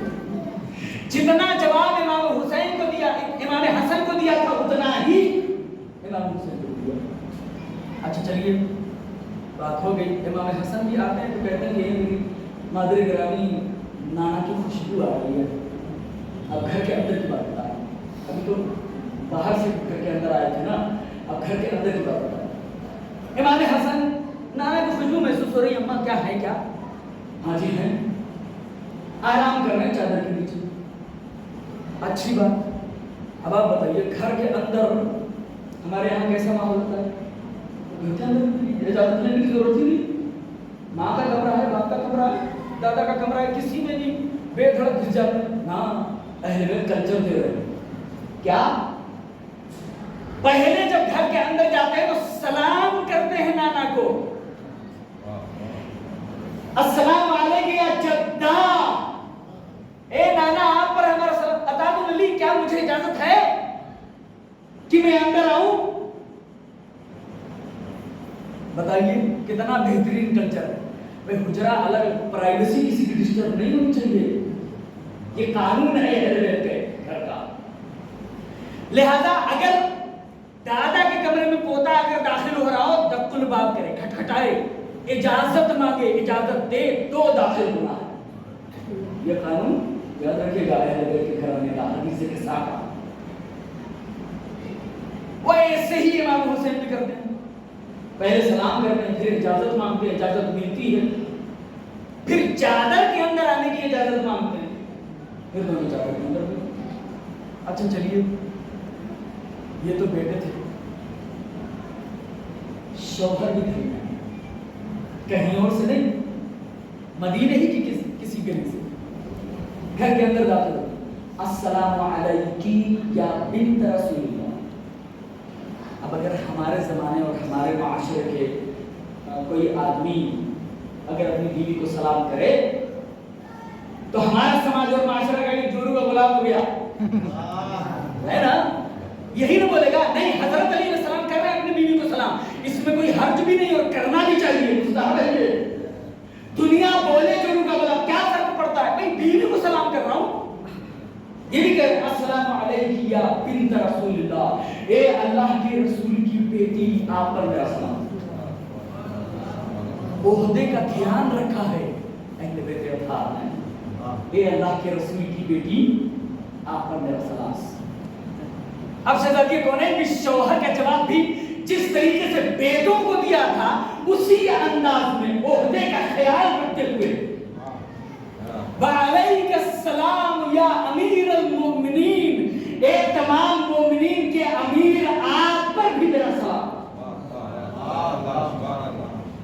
जितना जवाब इमाम हुसैन को दिया, इमाम हसन को दिया था, उतना ही इमाम हुसैन को दिया। अच्छा चलिए, बात हो गई। इमाम हसन भी आते हैं तो कहते हैं कि मेरी मादर ग्रामी नाना की खुशबू आ रही है। अब घर के अंदर की बात बता रहा हूं, अभी तो बाहर से घर के अंदर आए थे ना, अब घर के अंदर की बात बता रहा हूं। इमाम हसन, नाना की खुशबू महसूस हो रही है। अम्मा क्या है? क्या? हाँ जी है, आराम कर रहे हैं चादर के नीचे। अच्छी बात। अब आप बताइए घर के अंदर हमारे यहाँ कैसा माहौल होता है? इजाजत लेने की जरूरत ही नहीं। माँ का कमरा है, बाप का कमरा है, दादा का कमरा है, किसी में नहीं बेधड़क घुस जाते हैं ना। अहले बैत कल्चर दे रहे हैं क्या? पहले जब घर के अंदर जाते हैं तो सलाम करते हैं नाना को, अस्सलाम वालेकुम या जद्दा। ए नाना आप पर हमारा सलाम। अतातुल अली, क्या मुझे इजाजत है कि मैं अंदर आऊं? बताइए कितना बेहतरीन कल्चर है भाई। हुजरा अलग, प्राइवेसी किसी की डिस्टर्ब नहीं होनी चाहिए, ये कानून है अहले बैत के घर का। लिहाजा अगर दादा के कमरे में पोता अगर दाखिल हो रहा हो, दक्कुल बाब करे, खटखटाए, इजाजत मांगे, इजाजत दे तो दाखिल होना है। ये कानून याद रखिएगा अहले बैत के घराने का, हदीस के साथ। वो ऐसे ही इमाम हुसैन भी करते हैं, पहले सलाम करते हैं, फिर इजाजत मांगते हैं, इजाजत मिलती है, फिर चादर के अंदर आने की इजाजत मांगते हैं, फिर दोनों चादर के अंदर। अच्छा चलिए, ये तो बेटे थे, शौहर भी थे, कहीं और से नहीं, मदीने ही की किसी गली से घर के अंदर दाखिल हो। अस्सलामु अलैकी या बिन्त रसूलिल्लाह। अब अगर हमारे ज़माने और हमारे माशरे के कोई आदमी अगर अपनी बीवी को सलाम करे तो हमारा समाज और माशरा का जोरू का गुलाम हो गया है ना। यही ना बोलेगा नहीं, हजरत अली ने सलाम कर रहे हैं अपनी बीवी को सलाम, इसमें कोई हर्ज भी नहीं और करना भी चाहिए। दुनिया बोले जोरू का गुलाम, क्या फर्क पड़ता है भाई, बीवी को सलाम कर रहा हूं। ये भी कह अस्सलामु अलैकी या बिन्त रसूलिल्लाह, ए अल्लाह के रसूल की बेटी आप पर मेरा सलाम। ओहदे का ध्यान रखा है अहले बैत अतार ने। ए अल्लाह के रसूल की बेटी आप पर मेरा सलाम। अब शहजादी कौन है? शौहर का जवाब भी जिस तरीके से बेटों को दिया था उसी अंदाज में ओहदे का ख्याल रखते हुए वालेकुमुस्सलाम या अमीर अल-मोमिनीन, ए तमाम मोमिनीन के अमीर आप पर भी मेरा सलाम।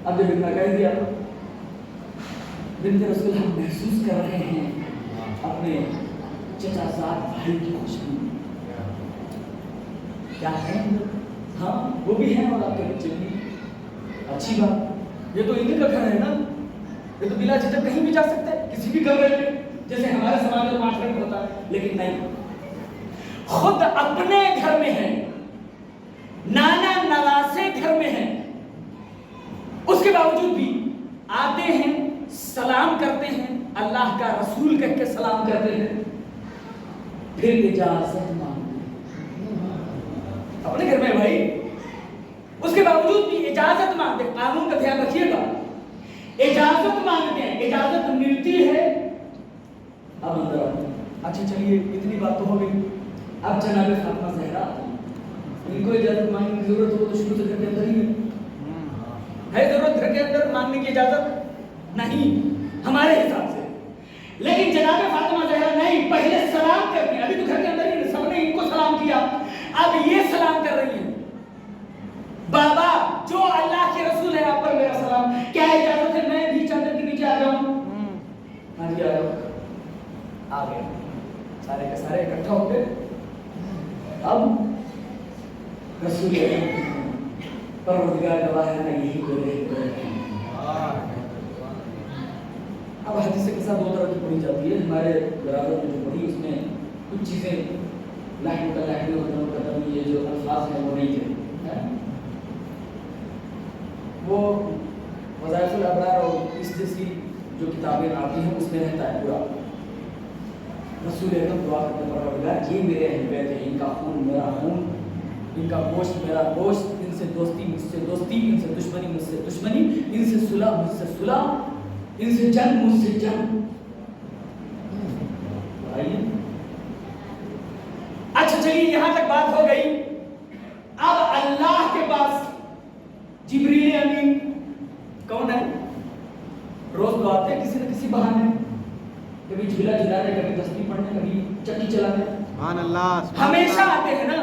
अब जब इतना कह दिया बिन्त रसूल, हम महसूस कर रहे हैं अपने चचाजाद भाई की खुशबू। क्या है? हाँ वो भी है और आपके बच्चे भी। अच्छी बात, ये तो इन्हीं का घर है ना, ये तो बिला झिझक कहीं भी जा सकते हैं, किसी भी कमरे में, जैसे हमारे समाज और माशरे में होता है। लेकिन नहीं, खुद अपने घर में है, नाना नवासे घर में है, उसके बावजूद भी आते हैं, सलाम करते हैं, अल्लाह का रसूल कह के सलाम करते हैं, फिर इजाजत मांगते हैं। अपने घर में भाई, उसके बावजूद भी इजाजत मांगते हैं। कानून का ध्यान रखिएगा, इजाजत मांगते हैं, इजाजत मिलती है, अब अंदर आओ। अच्छा चलिए, इतनी बात तो हो गई। अब जनाब फातिमा ज़हरा, इनको इजाजत मांगने की जरूरत हो तो शुरू से घर के अंदर ही है जरूरत घर के अंदर मांगने की इजाजत नहीं हमारे हिसाब से। लेकिन जनाब फातिमा ज़हरा नहीं, पहले सलाम करते हैं, अभी तो घर के अंदर ही सबने इनको सलाम किया, अब ये सलाम कर रही है, बाबा जो अल्लाह के रसूल है आप पर मेरा सलाम, क्या इजाजत है मैं भी चादर के नीचे आ जाऊं? हाँ जी आ जाओ। आ गए, सारे के सारे इकट्ठा हो गए। अब रसूल परवरदिगार गवाह है, मैं यही बोले। अब हदीस के साथ दो तरह की पढ़ी जाती है, हमारे बराबर में जो पढ़ी उसमें कुछ चीज़ें ये जो अल्फाज हैं वो नहीं थे, वो वज़ाइफ़ुल अबरार और इस जैसी जो किताबें आती हैं उसमें रहता है पूरा। रसूल अकरम दुआ करते परवरदिगार ये मेरे अहल बैत हैं, इनका खून मेरा खून, इनका गोश्त मेरा गोश्त, इनसे दोस्ती मुझसे दोस्ती, इनसे दुश्मनी मुझसे दुश्मनी, इनसे सुलह मुझसे सुलह, इनसे जंग मुझसे जंग। अच्छा चलिए यहाँ तक बात हो गई। अब अल्लाह के पास जिब्रील अमीन कौन है? रोज तो आते किसी न किसी बहाने, कभी झूला झुलाने, कभी तस्बीह पढ़ने, कभी चक्की चलाने, सुभान अल्लाह, हमेशा आते हैं ना।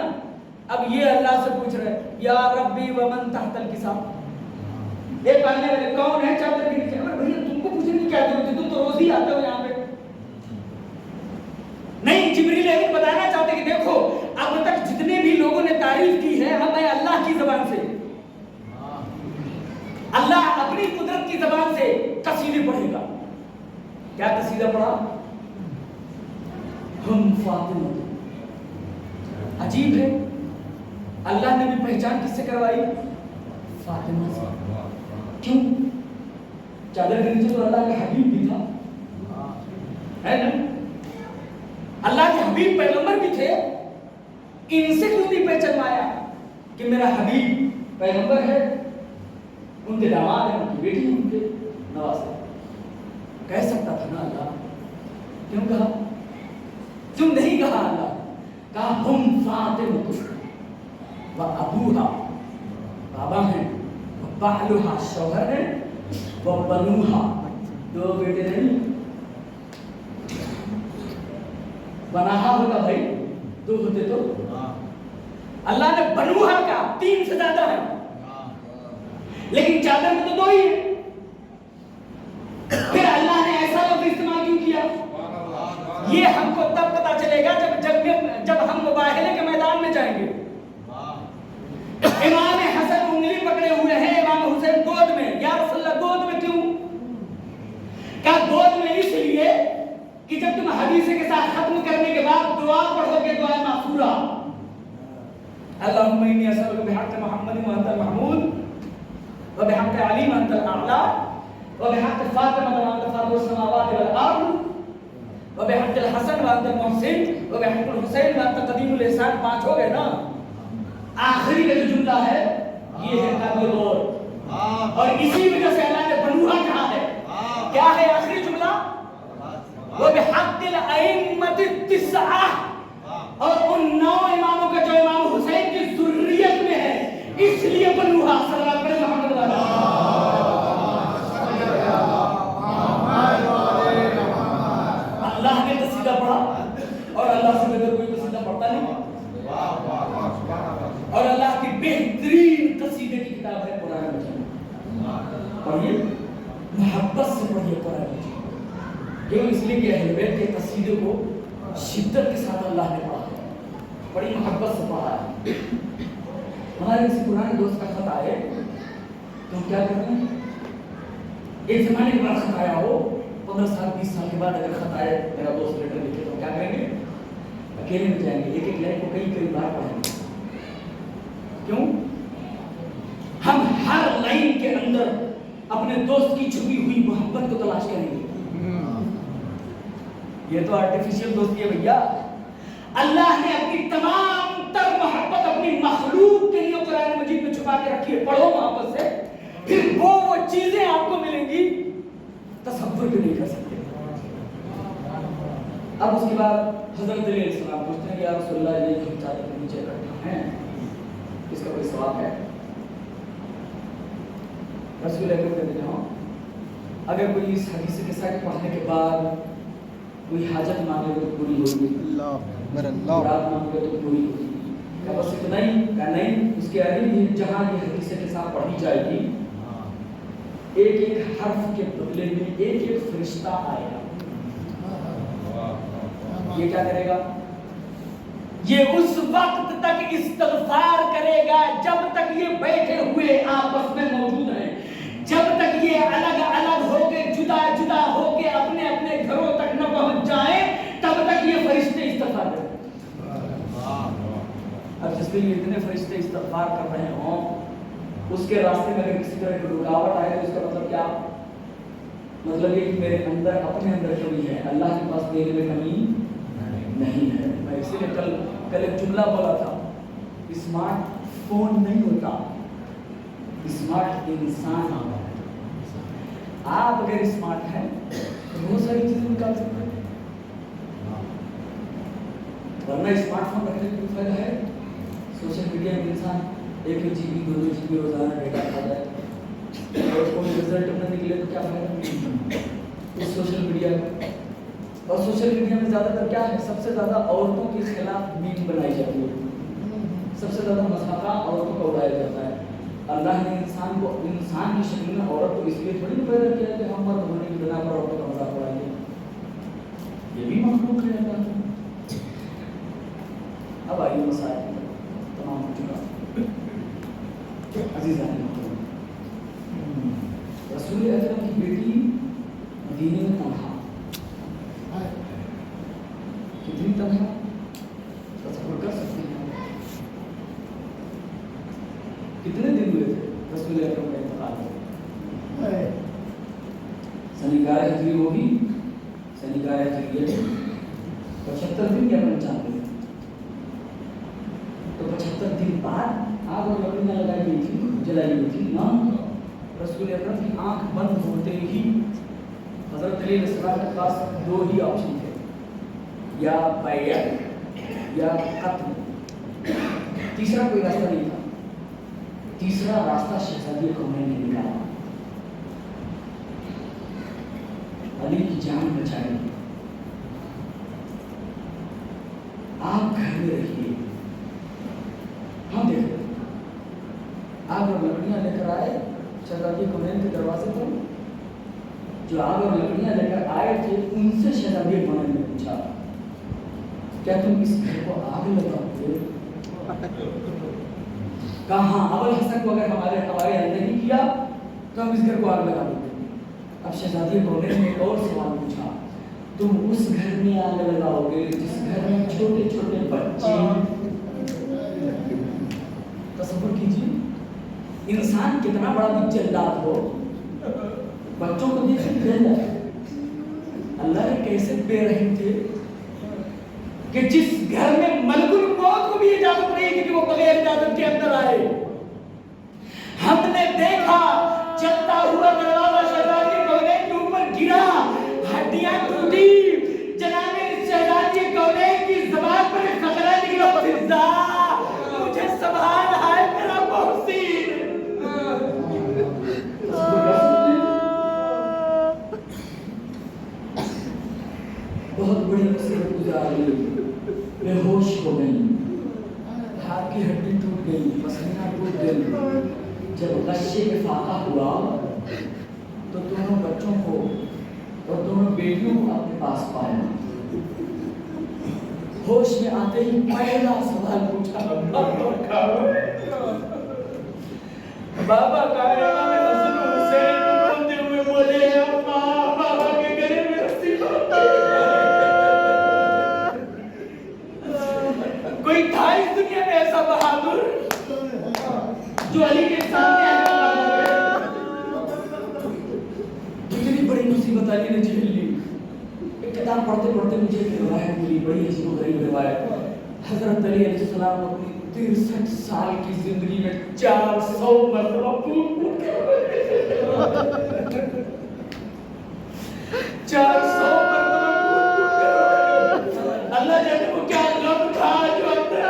अब ये अल्लाह से पूछ रहे या रब्बी व मन तहतल किसाब, ये पढ़ने वाले कौन है चादर के नीचे? अरे भैया तुमको पूछने की क्या जरूरत है, तुम तो रोज ही आते हो यहाँ पे। नहीं, जिब्रील अमीन बताना चाहते कि देखो अब तक जितने भी लोगों ने तारीफ की है, मैं अल्लाह की जबान से, अल्लाह अपनी कुदरत की जबान से कसीदे पढ़ेगा। क्या कसीदा पढ़ा? हम फातिमा। अजीब है, अल्लाह ने भी पहचान किससे करवाई? फातिमा से। क्यों? चादर के नीचे तो अल्लाह के हबीब भी था, है ना? अल्लाह के हबीब पैगंबर भी थे, इनसे क्यों नहीं पहचानवाया कि मेरा हबीब पैगंबर है, उनके दामाद हैं, उनकी बेटी है, उनके नवासे। कह सकता था ना अल्लाह, क्यों कहा? क्यों नहीं कहा अल्लाह? कहा हम फातिमा व अबूहा, बाबा हैं, व बालुहा शौहर है, व बनुहा दो बेटे नहीं, बनाहा होगा भाई, दो होते तो। अल्लाह ने बनुहा का 3 से ज्यादा है, लेकिन चादर में तो 2 ही है। फिर अल्लाह ने ऐसा लफ्ज़ इस्तेमाल क्यों किया? ये हमको तब पता चलेगा जब हम मुबाहले के मैदान में जाएंगे। इमाम हसन उंगली पकड़े हुए हैं, इमाम हुसैन गोद में। या रसूलल्लाह गोद में क्यों? क्या गोद में इसलिए कि जब तुम हदीस के साथ खत्म करने के बाद दुआ पढ़ोगे, दुआ माफूरा, अल्लाहुम्मा इन्नी असअलुका बिहक़्क़ि मुहम्मदिन व अंतल महमूद व बिहक़्क़ि अली व अंतल अअला व बिहक़्क़ि फातिमा व अंत फातिहुस समावाति वल अर्द व बिहक़्क़िल हसन व अंतल मुहसिन व बिहक़्क़िल हुसैन व अंत क़दीमुल ihsan। 5 हो गए ना। आखिरी का जो जुमला है ये है काबिल गौर, और इसी वजह से अल्लाह ने बनुहा कहा है। क्या है आखिरी जुमला? वो बिहक़्क़िल अइम्मति तिस्आ, और उन 9 इमामों का जो इमाम हुसैन की ज़ुर्रियत में है, इसलिए बनुहा। सल्लल्लाहु अलैहि वसल्लम अल्लाह ने कसीदा पढ़ा, और अल्लाह से बगैर कोई कसीदा पढ़ता नहीं। और अल्लाह की बेहतरीन कसीदे की किताब है कुरान मजीद। पढ़िए, मोहब्बत से पढ़िए कुरान मजीद। क्यों? इसलिए कि अहले बैत के कसीदे को शिद्दत के साथ अल्लाह ने पढ़ा है, बड़ी मोहब्बत से पढ़ा है। हमारे किसी पुराने दोस्त का खत आए तो हम क्या करते हैं? एक जमाने के बाद खत आया हो, 15 साल 20 साल के बाद अगर खत आए, मेरा दोस्त लेटर लिखे, तो क्या करेंगे? अकेले में जाएंगे, एक एक लाइन को कई बार पढ़ेंगे। क्यों? हम हर लाइन के अंदर अपने दोस्त की छुपी हुई मोहब्बत को तलाश करेंगे। ये तो आर्टिफिशियल दोस्ती है भैया। अल्लाह ने अपनी तमाम तर मोहब्बत अपनी मखलूक के लिए कुरान मजीद में छुपा के रखी है। पढ़ो मोहब्बत से, फिर वो चीजें आपको मिलेंगी तसव्वुर भी नहीं कर सकते। अब उसके बाद हजरत अली अलैहिस्सलाम पूछते हैं कि या रसूलल्लाह, ये जो चादर के नीचे इकट्ठा हैं, इसका कोई सवाब है? रसूल अकरम कहते हैं हाँ, अगर कोई इस हदीस के साथ पढ़ने के बाद कोई हाजत मांगे तो पूरी होगी, मुराद मांगे तो पूरी होगी। क्या बस इतना ही? क्या नहीं, उसके आगे भी जहाँ ये हदीस के साथ पढ़ी जाएगी, एक एक हर्फ के बदले में एक एक फरिश्ता आएगा। یہ کیا کرے گا؟ یہ اس وقت تک استغفار کرے گا جب تک یہ بیٹھے ہوئے آپس میں موجود ہیں، جب تک یہ الگ الگ ہو کے جدا جدا ہو کے اپنے اپنے گھروں تک نہ پہنچ جائیں تب تک یہ فرشتے استغفار کریں۔ اب جس کے لیے اتنے فرشتے استغفار کر رہے ہوں، اس کے راستے میں اگر کسی طرح کی رکاوٹ آئے تو اس کا مطلب کیا؟ مطلب یہ کہ میرے اندر اپنے اندر کمی ہے، اللہ کے پاس میرے میں کمی نہیں ہے۔ میں اسی لیے کل ایک جملہ بولا تھا، اسمارٹ فون نہیں ہوتا، اسمارٹ انسان ہوتا ہے۔ آپ اگر اسمارٹ ہیں تو بہت ساری چیزیں نکال سکتے ہیں، ورنہ اسمارٹ فون رکھنے کا فائدہ ہے؟ سوشل میڈیا میں انسان 1 جی بی 2 جی بی روزانہ ڈیٹا کھا جائے اور کوئی رزلٹ نہ نکلے تو کیا فائدہ اس سوشل میڈیا کا؟ اور سوشل میڈیا میں زیادہ تر کیا ہے؟ سب سے زیادہ عورتوں کے خلاف میم بنائی جاتی ہے، سب سے زیادہ مذاقہ عورتوں کا اڑایا جاتا ہے۔ اللہ نے انسان کو انسان کی شکل میں عورت کو اس لیے تھوڑی پیدا کیا کہ ہم مرد ہونے کی بنا پر عورتوں کا مذاق اڑائیں گے، یہ بھی مخلوق ہے اللہ کی۔ اب آئیے مسائل تمام ہو چکا۔ عزیزان رسول اکرم کی بیٹی مدینے میں تنہا، کتنی تنہا تصور کر سکتے ہیں؟ کتنے دن ہوئے تھے رسول اکرم کا انتقال؟ سنگار ہجری ہوگی، سنگار ہجری 75 دن یا 95 دن، تو 75 دن بعد آگ اور لکڑیاں لگائی گئی تھی، جلائی گئی تھی نا۔ رسول اکرم کی آنکھ بند ہوتے ہی حضرت علی علیہ السلام کے پاس 2 ہی آپشن تھے، یا بیعت یا قتل، تیسرا کوئی راستہ نہیں تھا۔ تیسرا راستہ شہزادی کونین نے نکالا، علی کی جان بچائی، آپ گھر میں رہیے، ہم دیکھ رہے ہیں۔ آگ اور لکڑیاں لے کر آئے شہزادی کونین کے دروازے پر، جو آگ اور لکڑیاں لے کر آئے تھے ان سے شہزادی کونین نے پوچھا کیا تم اس گھر کو آگ لگاؤ گے؟ کہا ہاں، ابو الحسن کو اگر ہمارے اندر نہیں کیا تو ہم اس گھر کو آگ لگا دیں گے۔ اب شہزادی کونین نے ایک اور سوال پوچھا، تم اس گھر میں آگ لگاؤ گے جس گھر میں چھوٹے چھوٹے بچے؟ تصور کیجیے انسان کتنا بڑا بھی جلاد ہو، بچوں کو دیکھ کے جل جائے۔ اللہ نے کیسے بے رحم تھے کہ جس گھر میں ملک الموت کو بھی اجازت نہیں تھی کہ وہ بغیر اجازت کے اندر آئے، ہم نے دیکھا چلتا ہوا دروازہ شہزادی کونین کے اوپر گرا، ہڈیاں ٹوٹی، جناب شہزادی کونین کی زبان پر ایک فقرہ نکلا، فضا مجھے سنبھال، ہائے میرا محسن۔ بہت بڑی مصیبت گزار گئی، بے ہوش ہو گئی، ہاتھ کی ہڈی ٹوٹ گئی، پسینہ ٹوٹ گئی۔ جب غشے کے فاقہ ہوا تو دونوں بچوں کو اور دونوں بیٹیوں کو اپنے پاس پایا۔ ہوش میں آتے ہی پہلا سوال پوچھا، بابا کہاں ہے؟ امام حسن و حسین روتے ہوئے بولے، اماں بابا کے گلے میں رسی باندھ کوئی تھا اس دنیا میں ایسا بہادر جو علی کے سامنے اتنی بڑی مصیبت علی نے جھیل لی۔ ایک کتاب پڑھتے پڑھتے مجھے ایک روایت ملی، بڑی عجیب و غریب روایت۔ حضرت علی علیہ السلام اپنی 63 سال کی زندگی میں 400 مرتبہ پھوٹ کے 400 اللہ جانے کو کیا غم تھا جو اندر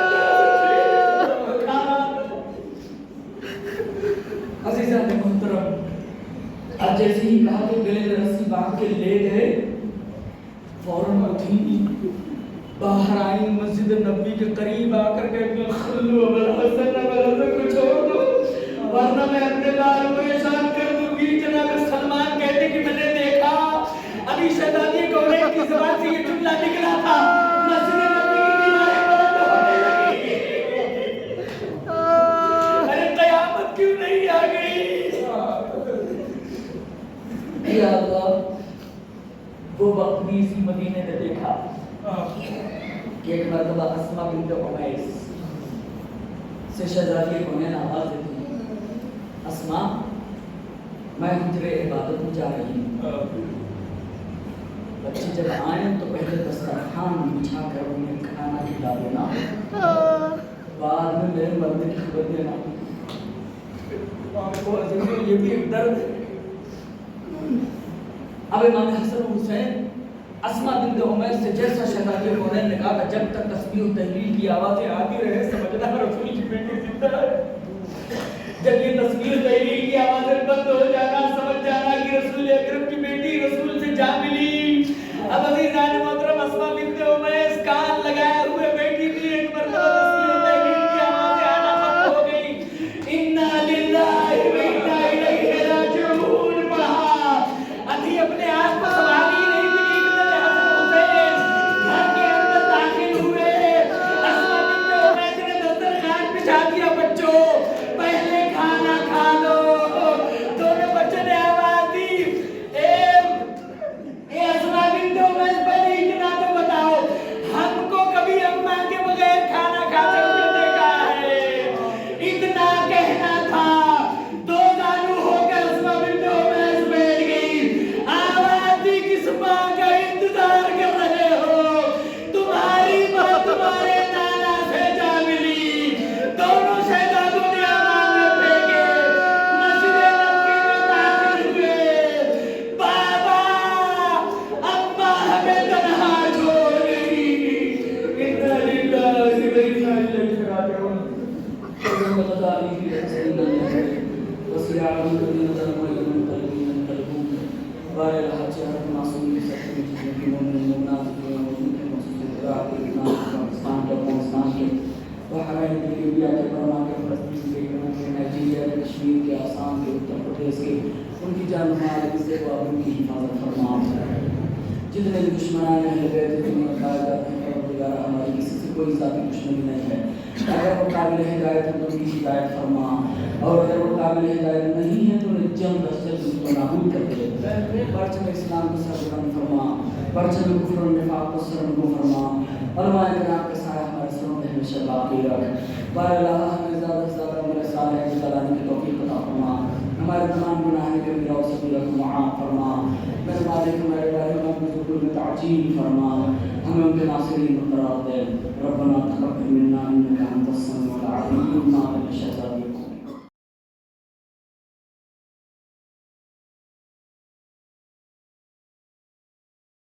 عزیزان محترم، آج جیسے ہی کہا کہ گلے میں رسی باندھ کے لے گئے، فوراً اٹھی باہر آئی، مسجد نبی کے قریب آ کر کے خلو ابو الحسن کو چھوڑ دو ورنہ میں اپنے بال کو نشان کر دوں گی۔ جناب سلمان کہتے کہ میں نے دیکھا علی شہزادی کونین کی زبان سے یہ جملہ نکلا تھا، بھی اسی مدینے میں دیکھا کہ ایک مرتبہ اسما بنت عمیس سے شہزادی حنین آواز دیتی، اسما میں حجرے عبادت میں جا رہی ہوں، بچے جب آئیں تو پہلے دسترخوان بچھا کر انہیں کھانا کھلا دینا، بعد میں میرے مرد کی خبر دینا۔ آپ کو عزیزوں یہ بھی ایک درد ہے۔ اب امام حسن و حسین اسما بنت عمیس سے جیسا شہزادی حنین نے کہا کہ جب تک تسبیح و تحلیل کی آوازیں آتی رہے سمجھنا رسول کی بیٹی زندہ ہے، جب یہ تسبیح و تحلیل کی آوازیں بند ہو جانا سمجھ جانا کہ رسول اکرم کی بیٹی رسول سے جا ملی۔ اب عزیزان محترم اسما بنت عمیس کان لگائے ہوئے بیٹھی تھی، ایک مرتبہ تسبیح و تحلیل کی آوازیں آنا بند ہو گئی، انا للہ و انا الیہ راجعون پڑھا، ابھی اپنے آپ کو سنبھال ہی نہیں تھی کہ حسن حسین گھر کے اندر داخل ہوئے۔ اسما بنت عمیس نے دسترخوان بچھا دیا، بچوں پہلے کھانا کھا لو۔ دونوں بچوں نے آواز دی، اے اسما بنت عمیس پہلے اتنا تو بتاؤ ہم کو کبھی اماں کے بغیر کھانا کھاتے ہوئے دیکھا ہے؟ اتنا کہنا تھا، دو زانو ہو کر اسما بنت عمیس بیٹھ گئی، آواز دی کس ماں کا انتظار کر رہے ہو؟ تمہاری ماں تمہارے نانا سے جا ملی۔ دونوں شہزادوں نے آواز میں پھینکے، مسجد نبوی میں داخل ہوئے، بابا اماں ہمیں تنہا چھوڑ گئی، انا للہ و انا الیہ راجعون۔ ان کی جان مال سے ان کی حفاظت فرما، جتنے بھی دشمنان اہل بیت تمہیں بتایا جاتے ہیں پروردگار ہماری کسی سے کوئی ذاتی دشمنی نہیں ہے، اگر وہ قابل ہدایت ہے تو ان کی ہدایت فرما، اور اگر وہ قابل ہدایت نہیں ہے تو انہیں جم دستر ان کو نابود کر دے، پرچم اسلام کو سر بلند فرما، پرچم کفر و نفاق کو سر نگو فرما، علماء کرام کے سایہ ہمارے سروں میں ہمیشہ باقی رکھ، بار اللہ ہمیں زیادہ سے زیادہ عمر صالح کی تعالیٰ کی توفیق عطا فرما، ہمارے تمام گناہ کے میرا و صغیرہ کو معاف فرما، میرے مالک ہمارے رحمہ میں تعجیل فرما، ہمیں ان کے ناصرین قرار دے، ربنا تقبل منا انک انت السمیع العلیم،